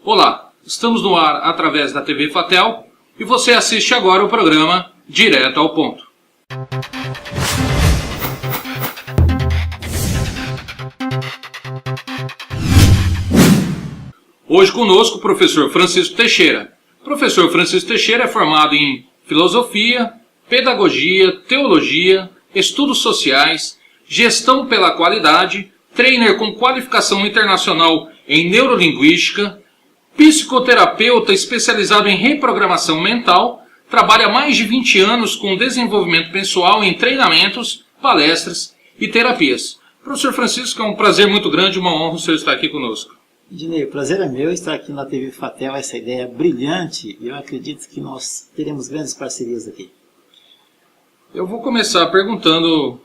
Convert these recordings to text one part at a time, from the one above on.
Olá, estamos no ar através da TV Fatel e você assiste agora o programa Direto ao Ponto. Hoje conosco o professor Francisco Teixeira. O professor Francisco Teixeira é formado em Filosofia, Pedagogia, Teologia, Estudos Sociais, Gestão pela Qualidade, trainer com qualificação internacional em Neurolinguística, psicoterapeuta especializado em reprogramação mental, trabalha há mais de 20 anos com desenvolvimento pessoal em treinamentos, palestras e terapias. Professor Francisco, é um prazer muito grande, uma honra o senhor estar aqui conosco. Ednei, o prazer é meu estar aqui na TV Fatel, essa ideia é brilhante e eu acredito que nós teremos grandes parcerias aqui. Eu vou começar perguntando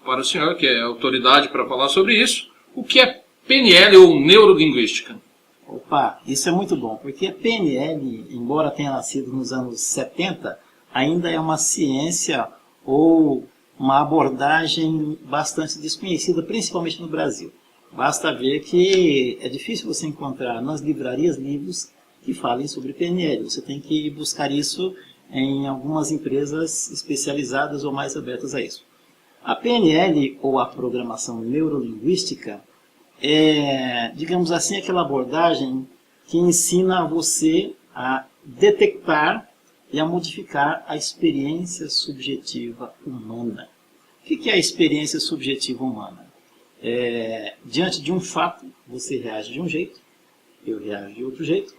para o senhor, que é autoridade para falar sobre isso, o que é PNL ou Neurolinguística? Opa, isso é muito bom, porque a PNL, embora tenha nascido nos anos 70, ainda é uma ciência ou uma abordagem bastante desconhecida, principalmente no Brasil. Basta ver que é difícil você encontrar nas livrarias livros que falem sobre PNL. Você tem que buscar isso em algumas empresas especializadas ou mais abertas a isso. A PNL, ou a Programação Neurolinguística, é, digamos assim, aquela abordagem que ensina você a detectar e a modificar a experiência subjetiva humana. O que é a experiência subjetiva humana? Diante de um fato, você reage de um jeito, eu reajo de outro jeito,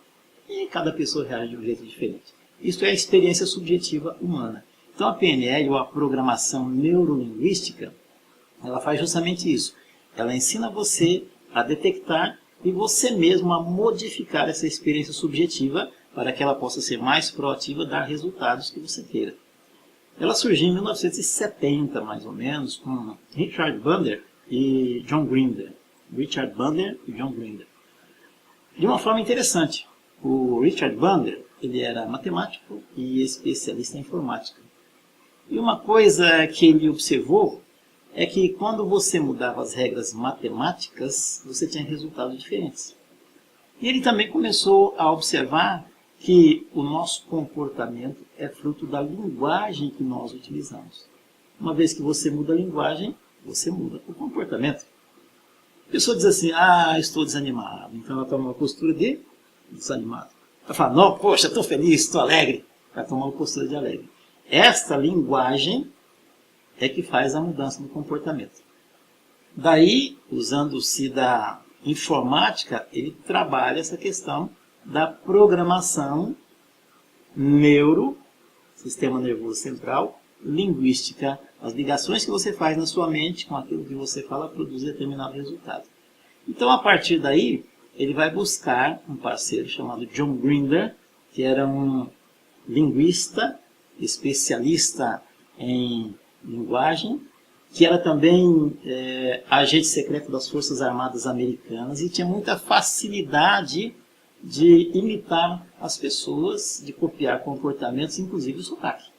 e cada pessoa reage de um jeito diferente. Isso é a experiência subjetiva humana. Então a PNL, ou a Programação Neurolinguística, ela faz justamente isso. Ela ensina você a detectar e você mesmo a modificar essa experiência subjetiva para que ela possa ser mais proativa, dar resultados que você queira. Ela surgiu em 1970, mais ou menos, com Richard Bandler e John Grinder. Richard Bandler e John Grinder. De uma forma interessante. O Richard Bandler, ele era matemático e especialista em informática. E uma coisa que ele observou é que quando você mudava as regras matemáticas, você tinha resultados diferentes. E ele também começou a observar que o nosso comportamento é fruto da linguagem que nós utilizamos. Uma vez que você muda a linguagem, você muda o comportamento. A pessoa diz assim, estou desanimado. Então ela toma uma postura de desanimado. Ela fala, não, poxa, estou feliz, estou alegre. Ela toma uma postura de alegre. Esta linguagem é que faz a mudança no comportamento. Daí, usando-se da informática, ele trabalha essa questão da programação sistema nervoso central, linguística. As ligações que você faz na sua mente com aquilo que você fala produz determinado resultado. Então, a partir daí, ele vai buscar um parceiro chamado John Grinder, que era um linguista, especialista em linguagem, que era também agente secreto das Forças Armadas Americanas e tinha muita facilidade de imitar as pessoas, de copiar comportamentos, inclusive o sotaque.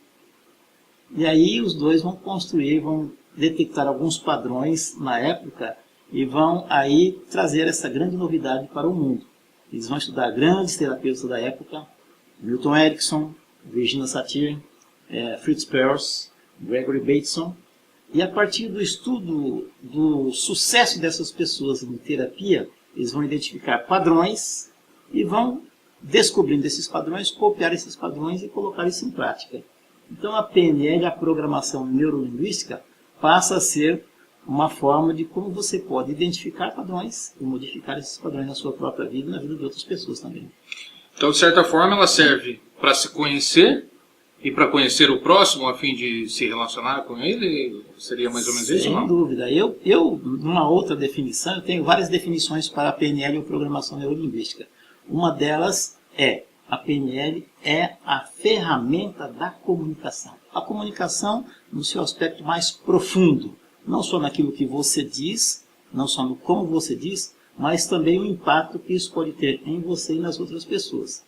E aí os dois vão construir, vão detectar alguns padrões na época e vão aí trazer essa grande novidade para o mundo. Eles vão estudar grandes terapeutas da época, Milton Erickson, Virginia Satir, Fritz Perls, Gregory Bateson, e a partir do estudo do sucesso dessas pessoas em terapia, eles vão identificar padrões e vão, descobrindo esses padrões, copiar esses padrões e colocar isso em prática. Então a PNL, a Programação Neurolinguística, passa a ser uma forma de como você pode identificar padrões e modificar esses padrões na sua própria vida e na vida de outras pessoas também. Então, de certa forma, ela serve para se conhecer e para conhecer o próximo, a fim de se relacionar com ele? Seria mais ou menos isso? Sem dúvida. Eu, numa outra definição, eu tenho várias definições para a PNL ou Programação Neurolinguística. Uma delas é: a PNL é a ferramenta da comunicação. A comunicação no seu aspecto mais profundo, não só naquilo que você diz, não só no como você diz, mas também o impacto que isso pode ter em você e nas outras pessoas.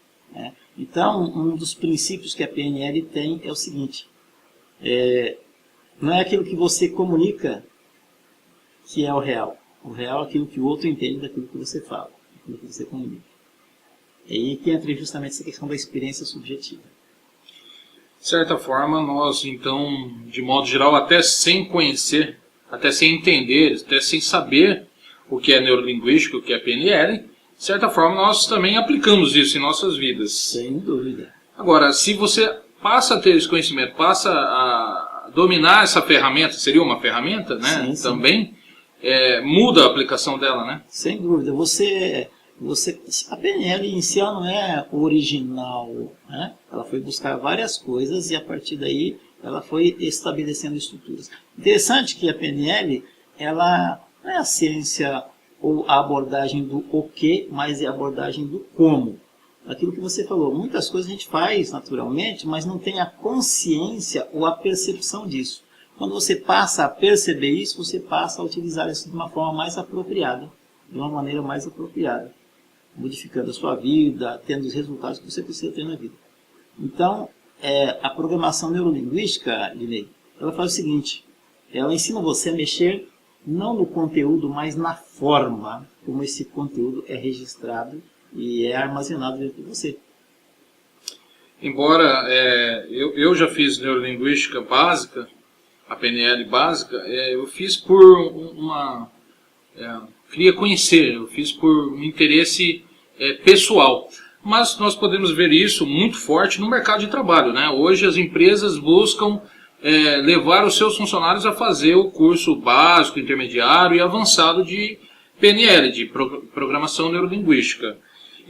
Então, um dos princípios que a PNL tem é o seguinte: não é aquilo que você comunica que é o real. O real é aquilo que o outro entende daquilo que você fala, daquilo que você comunica. É aí que entra justamente essa questão da experiência subjetiva. De certa forma, nós, então, de modo geral, até sem conhecer, até sem entender, até sem saber o que é neurolinguística, o que é PNL, de certa forma, nós também aplicamos isso em nossas vidas. Sem dúvida. Agora, se você passa a ter esse conhecimento, passa a dominar essa ferramenta, seria uma ferramenta, né? Sim, sim. Também, muda a aplicação dela, né? Sem dúvida. A PNL em si ela não é original, né? Ela foi buscar várias coisas e a partir daí ela foi estabelecendo estruturas. Interessante que a PNL, ela não é a ciência ou a abordagem do o que, mas é a abordagem do como. Aquilo que você falou, muitas coisas a gente faz naturalmente, mas não tem a consciência ou a percepção disso. Quando você passa a perceber isso, você passa a utilizar isso de uma forma mais apropriada, de uma maneira mais apropriada, modificando a sua vida, tendo os resultados que você precisa ter na vida. Então, a programação neurolinguística, Linei, ela faz o seguinte, ela ensina você a mexer não no conteúdo, mas na forma como esse conteúdo é registrado e é armazenado dentro de você. Embora eu já fiz neurolinguística básica, a PNL básica, eu fiz por queria conhecer, eu fiz por um interesse pessoal. Mas nós podemos ver isso muito forte no mercado de trabalho, né? Hoje as empresas buscam levar os seus funcionários a fazer o curso básico, intermediário e avançado de PNL, de Programação Neurolinguística.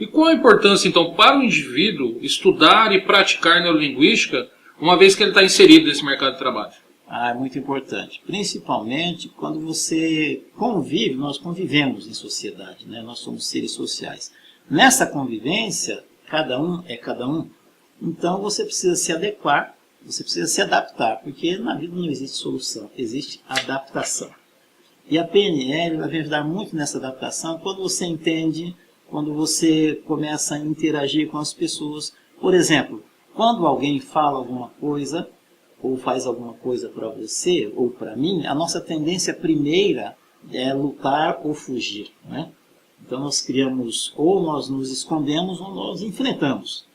E qual a importância, então, para o indivíduo estudar e praticar neurolinguística, uma vez que ele está inserido nesse mercado de trabalho? É muito importante. Principalmente quando você convive, nós convivemos em sociedade, né? Nós somos seres sociais. Nessa convivência, cada um é cada um, então você precisa se adequar, você precisa se adaptar, porque na vida não existe solução, existe adaptação. E a PNL vai ajudar muito nessa adaptação quando você entende, quando você começa a interagir com as pessoas. Por exemplo, quando alguém fala alguma coisa, ou faz alguma coisa para você, ou para mim, a nossa tendência primeira é lutar ou fugir, né? Então nós criamos, ou nós nos escondemos, ou nós enfrentamos.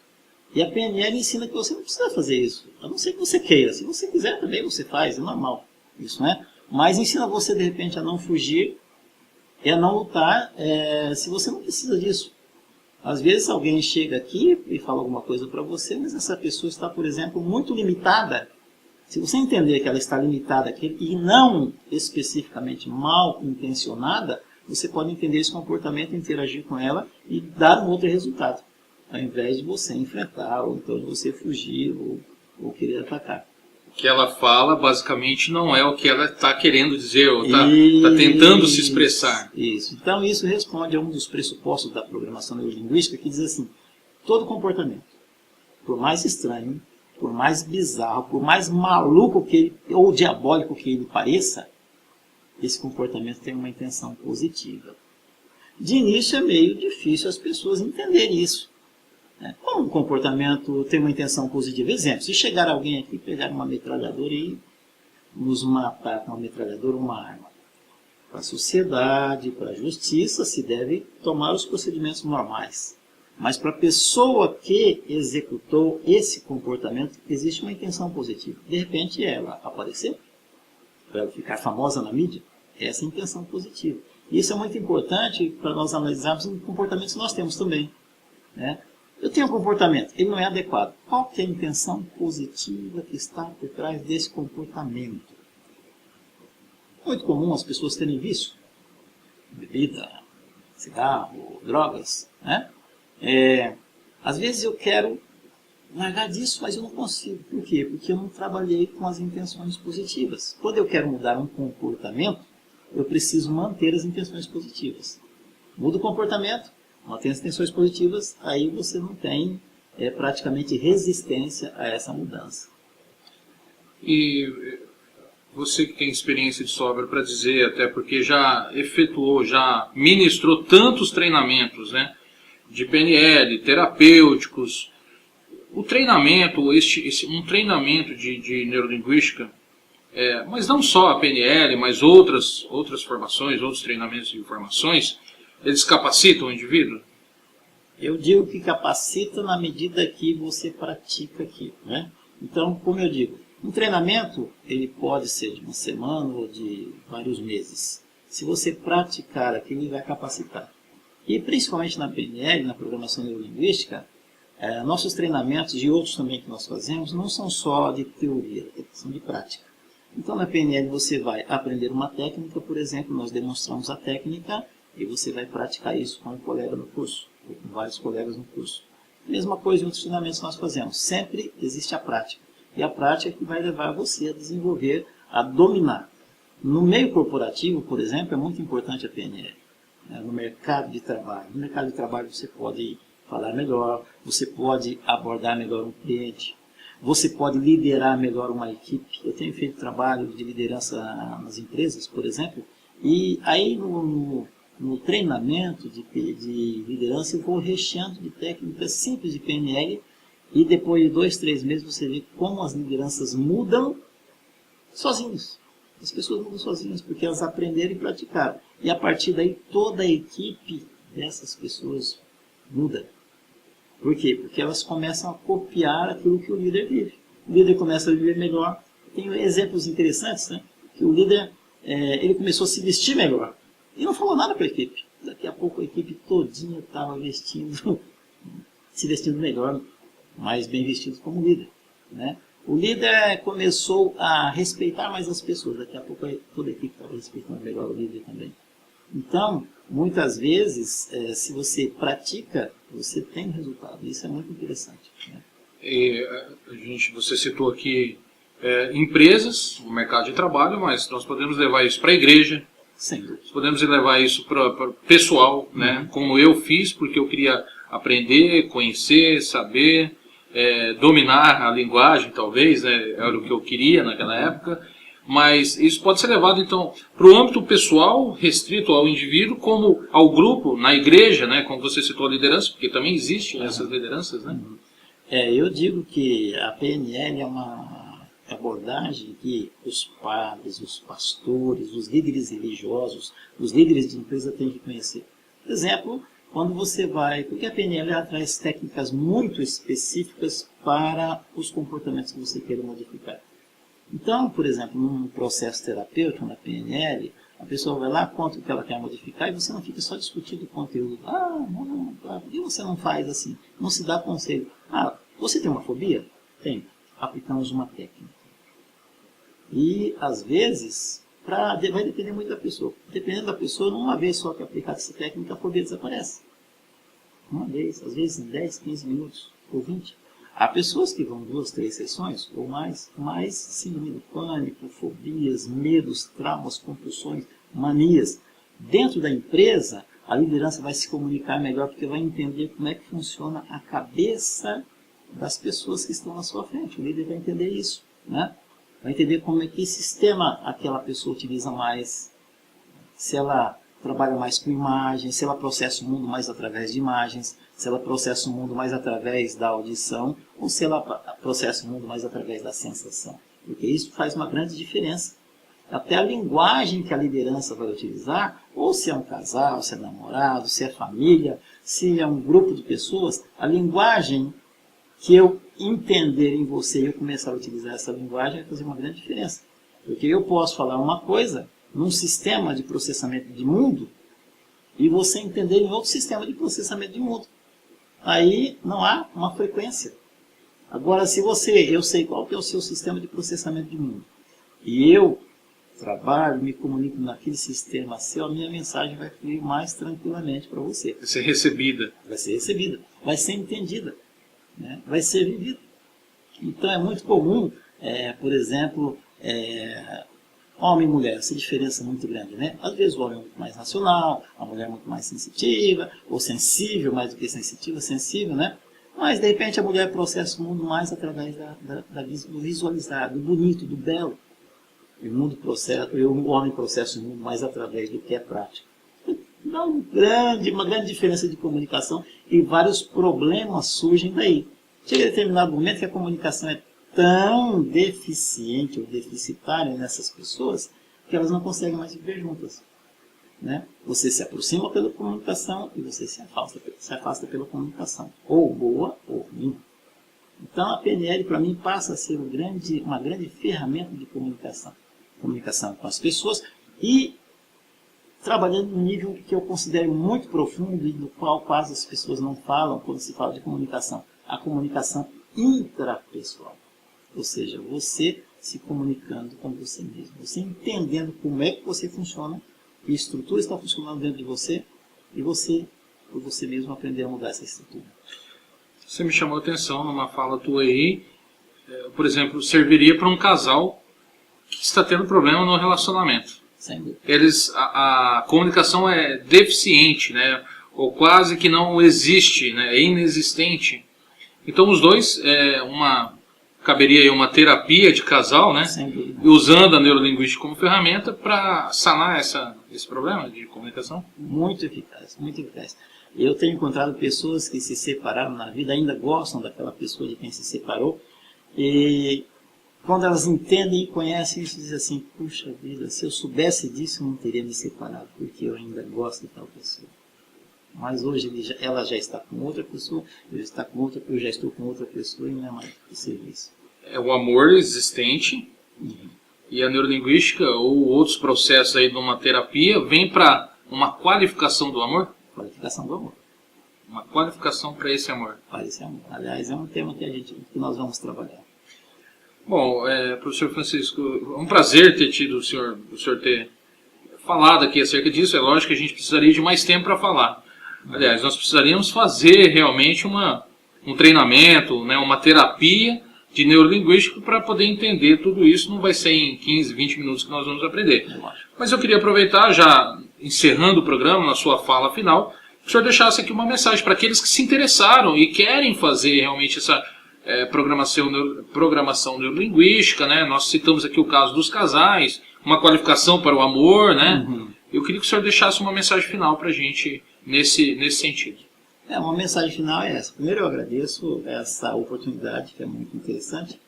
E a PNL ensina que você não precisa fazer isso, a não ser que você queira. Se você quiser também você faz, é normal, isso, né? Mas ensina você de repente a não fugir, a não lutar, se você não precisa disso. Às vezes alguém chega aqui e fala alguma coisa para você, mas essa pessoa está, por exemplo, muito limitada. Se você entender que ela está limitada aqui e não especificamente mal intencionada, você pode entender esse comportamento, interagir com ela e dar um outro resultado, ao invés de você enfrentar, ou então de você fugir, ou querer atacar. O que ela fala, basicamente, não é o que ela está querendo dizer, ou está tentando se expressar. Isso. Então, isso responde a um dos pressupostos da programação neurolinguística, que diz assim, todo comportamento, por mais estranho, por mais bizarro, por mais maluco ou diabólico que ele pareça, esse comportamento tem uma intenção positiva. De início é meio difícil as pessoas entenderem isso. Como um comportamento tem uma intenção positiva? Exemplo, se chegar alguém aqui, pegar uma metralhadora e nos matar com uma metralhadora ou uma arma. Para a sociedade, para a justiça, se deve tomar os procedimentos normais. Mas para a pessoa que executou esse comportamento, existe uma intenção positiva. De repente ela apareceu, para ela ficar famosa na mídia, essa é a intenção positiva. E isso é muito importante para nós analisarmos o comportamento que nós temos também, né? Eu tenho um comportamento, ele não é adequado. Qual que é a intenção positiva que está por trás desse comportamento? Muito comum as pessoas terem vício, bebida, cigarro, drogas, né? Às vezes eu quero largar disso, mas eu não consigo. Por quê? Porque eu não trabalhei com as intenções positivas. Quando eu quero mudar um comportamento, eu preciso manter as intenções positivas. Muda o comportamento, mantém as intenções positivas, aí você não tem praticamente resistência a essa mudança. E você que tem experiência de sobra para dizer, até porque já efetuou, já ministrou tantos treinamentos, né, de PNL, terapêuticos, o treinamento, um treinamento de neurolinguística, mas não só a PNL, mas outras formações, outros treinamentos de formações, eles capacitam o indivíduo? Eu digo que capacita na medida que você pratica aquilo, né? Então, como eu digo, um treinamento ele pode ser de uma semana ou de vários meses. Se você praticar aquilo, ele vai capacitar. E principalmente na PNL, na programação neurolinguística, nossos treinamentos e outros também que nós fazemos não são só de teoria, são de prática. Então na PNL você vai aprender uma técnica, por exemplo, nós demonstramos a técnica e você vai praticar isso com um colega no curso, ou com vários colegas no curso. Mesma coisa em outros treinamentos que nós fazemos, sempre existe a prática. E a prática é que vai levar você a desenvolver, a dominar. No meio corporativo, por exemplo, é muito importante a PNL. No mercado de trabalho. No mercado de trabalho você pode falar melhor, você pode abordar melhor um cliente, você pode liderar melhor uma equipe. Eu tenho feito trabalho de liderança nas empresas, por exemplo, e aí no treinamento de liderança eu vou recheando de técnicas simples de PNL e depois de 2, 3 meses você vê como as lideranças mudam sozinhos. As pessoas mudam sozinhas porque elas aprenderam e praticaram. E a partir daí toda a equipe dessas pessoas muda. Por quê? Porque elas começam a copiar aquilo que o líder vive. O líder começa a viver melhor. Tem exemplos interessantes, né? Que o líder ele começou a se vestir melhor. E não falou nada para a equipe. Daqui a pouco a equipe todinha estava se vestindo melhor, mais bem vestido como líder, né? O líder começou a respeitar mais as pessoas. Daqui a pouco toda a equipe estava respeitando melhor o líder também. Então, muitas vezes, se você pratica, você tem resultado. Isso é muito interessante, né? Você citou aqui empresas, o mercado de trabalho, mas nós podemos levar isso para a igreja. Sem dúvida. Podemos levar isso para o pessoal, né? Como eu fiz, porque eu queria aprender, conhecer, saber, dominar a linguagem, talvez, né? Era o que eu queria naquela época. Mas isso pode ser levado, então, para o âmbito pessoal, restrito ao indivíduo, como ao grupo, na igreja, né? Como você citou a liderança, porque também existem essas lideranças, né? Eu digo que a PNL é uma abordagem que os padres, os pastores, os líderes religiosos, os líderes de empresa têm que conhecer. Por exemplo, quando você vai... Porque a PNL traz técnicas muito específicas para os comportamentos que você queira modificar. Então, por exemplo, num processo terapêutico, na PNL, a pessoa vai lá, conta o que ela quer modificar e você não fica só discutindo o conteúdo. Por que você não faz assim? Não se dá conselho. Você tem uma fobia? Tem. Aplicamos uma técnica. E, às vezes, vai depender muito da pessoa. Dependendo da pessoa, numa vez só que aplicar essa técnica, a fobia desaparece. Uma vez, às vezes em 10, 15 minutos, ou 20. Há pessoas que vão 2, 3 sessões ou mais síndrome do pânico, fobias, medos, traumas, compulsões, manias. Dentro da empresa, a liderança vai se comunicar melhor porque vai entender como é que funciona a cabeça das pessoas que estão na sua frente. O líder vai entender isso, né? Vai entender como é que sistema aquela pessoa utiliza mais, se ela trabalha mais com imagens, se ela processa o mundo mais através de imagens, se ela processa o mundo mais através da audição, ou se ela processa o mundo mais através da sensação. Porque isso faz uma grande diferença. Até a linguagem que a liderança vai utilizar, ou se é um casal, se é namorado, se é família, se é um grupo de pessoas, a linguagem que eu entender em você e eu começar a utilizar essa linguagem vai fazer uma grande diferença. Porque eu posso falar uma coisa num sistema de processamento de mundo e você entender em outro sistema de processamento de mundo. Aí não há uma frequência. Agora, se eu sei qual que é o seu sistema de processamento de mundo e eu trabalho, me comunico naquele sistema seu, a minha mensagem vai fluir mais tranquilamente para você. Vai ser recebida. Vai ser recebida, vai ser entendida, né? Vai ser vivida. Então é muito comum, por exemplo, homem e mulher, essa diferença muito grande, né? Às vezes o homem é muito mais racional, a mulher é muito mais sensitiva, ou sensível, mais do que sensitiva, sensível, né? Mas de repente a mulher processa o mundo mais através do visualizar, do bonito, do belo. E o homem processa o mundo mais através do que é prático. Dá uma grande diferença de comunicação e vários problemas surgem daí. Chega a determinado momento que a comunicação é tão deficiente ou deficitária nessas pessoas que elas não conseguem mais viver juntas. né? Você se aproxima pela comunicação e você se afasta pela comunicação, ou boa ou ruim. Então a PNL para mim passa a ser uma grande ferramenta de comunicação. Comunicação com as pessoas e trabalhando num nível que eu considero muito profundo e do qual quase as pessoas não falam quando se fala de comunicação. A comunicação intrapessoal. Ou seja, você se comunicando com você mesmo. Você entendendo como é que você funciona, que estrutura está funcionando dentro de você e você, por você mesmo, aprender a mudar essa estrutura. Você me chamou a atenção numa fala tua aí, por exemplo, serviria para um casal que está tendo problema no relacionamento. Sem dúvida. A comunicação é deficiente, né? Ou quase que não existe, né? É inexistente. Então os dois, caberia aí uma terapia de casal, né? Sem dúvida. Usando a neurolinguística como ferramenta para sanar esse problema de comunicação. Muito eficaz, muito eficaz. Eu tenho encontrado pessoas que se separaram na vida, ainda gostam daquela pessoa de quem se separou, e quando elas entendem e conhecem isso, dizem assim, puxa vida, se eu soubesse disso, eu não teria me separado, porque eu ainda gosto de tal pessoa. Mas hoje ela já está com outra pessoa, eu já estou com outra pessoa e não é mais possível isso. É o amor existente, e a neurolinguística ou outros processos aí de uma terapia vem para uma qualificação do amor? Qualificação do amor. Uma qualificação para esse amor. Para esse amor. Aliás, é um tema que nós vamos trabalhar. Bom, professor Francisco, é um prazer ter tido o senhor ter falado aqui acerca disso. É lógico que a gente precisaria de mais tempo para falar. Aliás, nós precisaríamos fazer realmente um treinamento, né, uma terapia de neurolinguística para poder entender tudo isso. Não vai ser em 15, 20 minutos que nós vamos aprender. Mas eu queria aproveitar, já encerrando o programa, na sua fala final, que o senhor deixasse aqui uma mensagem para aqueles que se interessaram e querem fazer realmente essa programação neurolinguística, né? Nós citamos aqui o caso dos casais, uma qualificação para o amor, né? Eu queria que o senhor deixasse uma mensagem final para a gente nesse sentido. Uma mensagem final é essa. Primeiro eu agradeço essa oportunidade, que é muito interessante,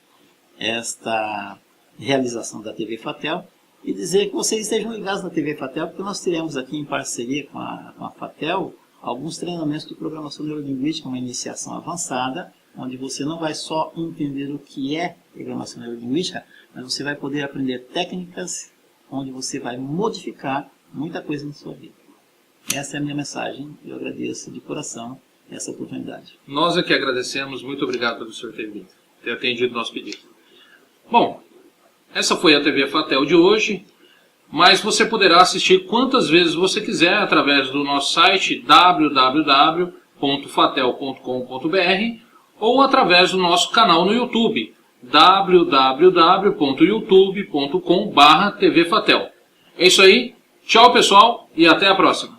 esta realização da TV Fatel, e dizer que vocês estejam ligados na TV Fatel, porque nós teremos aqui em parceria com a Fatel alguns treinamentos de programação neurolinguística, uma iniciação avançada, onde você não vai só entender o que é programação neurolinguística, mas você vai poder aprender técnicas onde você vai modificar muita coisa na sua vida. Essa é a minha mensagem, eu agradeço de coração essa oportunidade. Nós é que agradecemos, muito obrigado pelo senhor ter atendido o nosso pedido. Bom, essa foi a TV Fatel de hoje, mas você poderá assistir quantas vezes você quiser através do nosso site www.fatel.com.br ou através do nosso canal no YouTube, www.youtube.com/tvfatel. É isso aí, tchau pessoal e até a próxima.